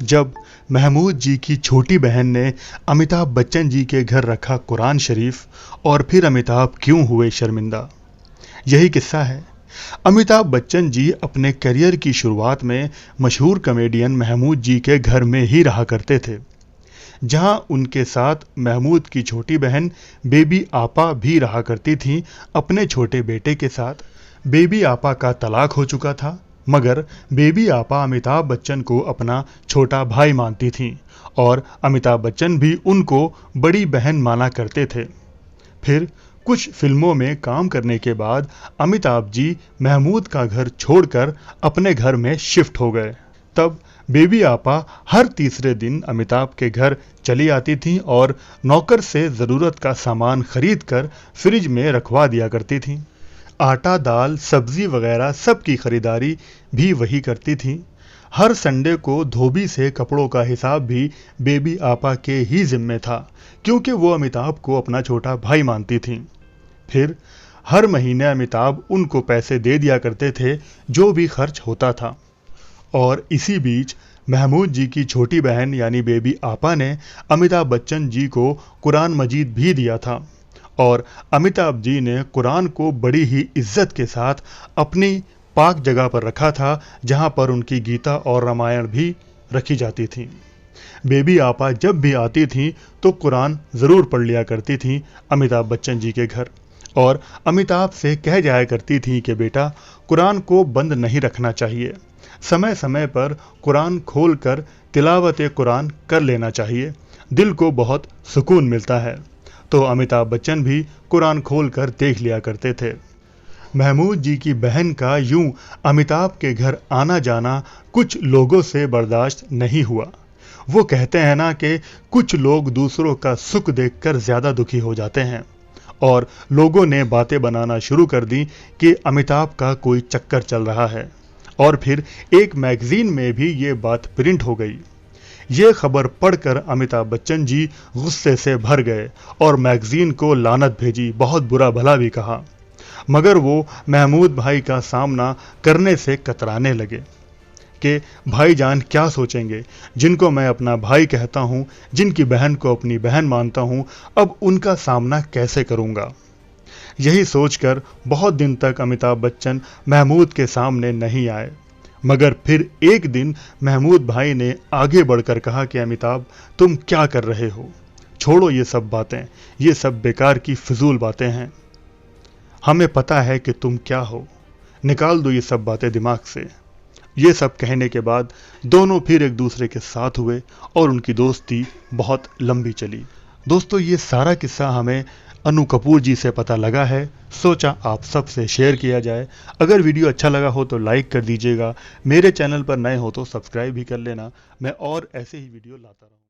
जब महमूद जी की छोटी बहन ने अमिताभ बच्चन जी के घर रखा कुरान शरीफ और फिर अमिताभ क्यों हुए शर्मिंदा। यही किस्सा है। अमिताभ बच्चन जी अपने करियर की शुरुआत में मशहूर कॉमेडियन महमूद जी के घर में ही रहा करते थे, जहां उनके साथ महमूद की छोटी बहन बेबी आपा भी रहा करती थीं अपने छोटे बेटे के साथ। बेबी आपा का तलाक हो चुका था, मगर बेबी आपा अमिताभ बच्चन को अपना छोटा भाई मानती थीं और अमिताभ बच्चन भी उनको बड़ी बहन माना करते थे। फिर कुछ फिल्मों में काम करने के बाद अमिताभ जी महमूद का घर छोड़कर अपने घर में शिफ्ट हो गए। तब बेबी आपा हर तीसरे दिन अमिताभ के घर चली आती थीं और नौकर से ज़रूरत का सामान खरीद कर फ्रिज में रखवा दिया करती थीं। आटा, दाल, सब्जी वगैरह सब की खरीदारी भी वही करती थीं। हर संडे को धोबी से कपड़ों का हिसाब भी बेबी आपा के ही जिम्मे था, क्योंकि वो अमिताभ को अपना छोटा भाई मानती थीं। फिर हर महीने अमिताभ उनको पैसे दे दिया करते थे जो भी खर्च होता था। और इसी बीच महमूद जी की छोटी बहन यानी बेबी आपा ने अमिताभ बच्चन जी को कुरान मजीद भी दिया था और अमिताभ जी ने कुरान को बड़ी ही इज्जत के साथ अपनी पाक जगह पर रखा था, जहां पर उनकी गीता और रामायण भी रखी जाती थी। बेबी आपा जब भी आती थीं तो कुरान ज़रूर पढ़ लिया करती थीं अमिताभ बच्चन जी के घर और अमिताभ से कह जाया करती थीं कि बेटा, कुरान को बंद नहीं रखना चाहिए, समय समय पर कुरान खोलकर तिलावत कुरान कर लेना चाहिए, दिल को बहुत सुकून मिलता है। तो अमिताभ बच्चन भी कुरान खोलकर देख लिया करते थे। महमूद जी की बहन का यूं अमिताभ के घर आना जाना कुछ लोगों से बर्दाश्त नहीं हुआ। वो कहते हैं ना कि कुछ लोग दूसरों का सुख देखकर ज़्यादा दुखी हो जाते हैं, और लोगों ने बातें बनाना शुरू कर दी कि अमिताभ का कोई चक्कर चल रहा है। और फिर एक मैगजीन में भी ये बात प्रिंट हो गई। ये खबर पढ़कर अमिताभ बच्चन जी गुस्से से भर गए और मैगजीन को लानत भेजी, बहुत बुरा भला भी कहा, मगर वो महमूद भाई का सामना करने से कतराने लगे कि भाईजान क्या सोचेंगे, जिनको मैं अपना भाई कहता हूँ, जिनकी बहन को अपनी बहन मानता हूँ, अब उनका सामना कैसे करूँगा। यही सोचकर बहुत दिन तक अमिताभ बच्चन महमूद के सामने नहीं आए, मगर फिर एक दिन महमूद भाई ने आगे बढ़कर कहा कि अमिताभ, तुम क्या कर रहे हो, छोड़ो ये सब बातें, ये सब बेकार की फिजूल बातें हैं, हमें पता है कि तुम क्या हो, निकाल दो ये सब बातें दिमाग से। ये सब कहने के बाद दोनों फिर एक दूसरे के साथ हुए और उनकी दोस्ती बहुत लंबी चली। दोस्तों, ये सारा किस्सा हमें अनु कपूर जी से पता लगा है, सोचा आप सबसे शेयर किया जाए। अगर वीडियो अच्छा लगा हो तो लाइक कर दीजिएगा, मेरे चैनल पर नए हो तो सब्सक्राइब भी कर लेना, मैं और ऐसे ही वीडियो लाता रहूँ।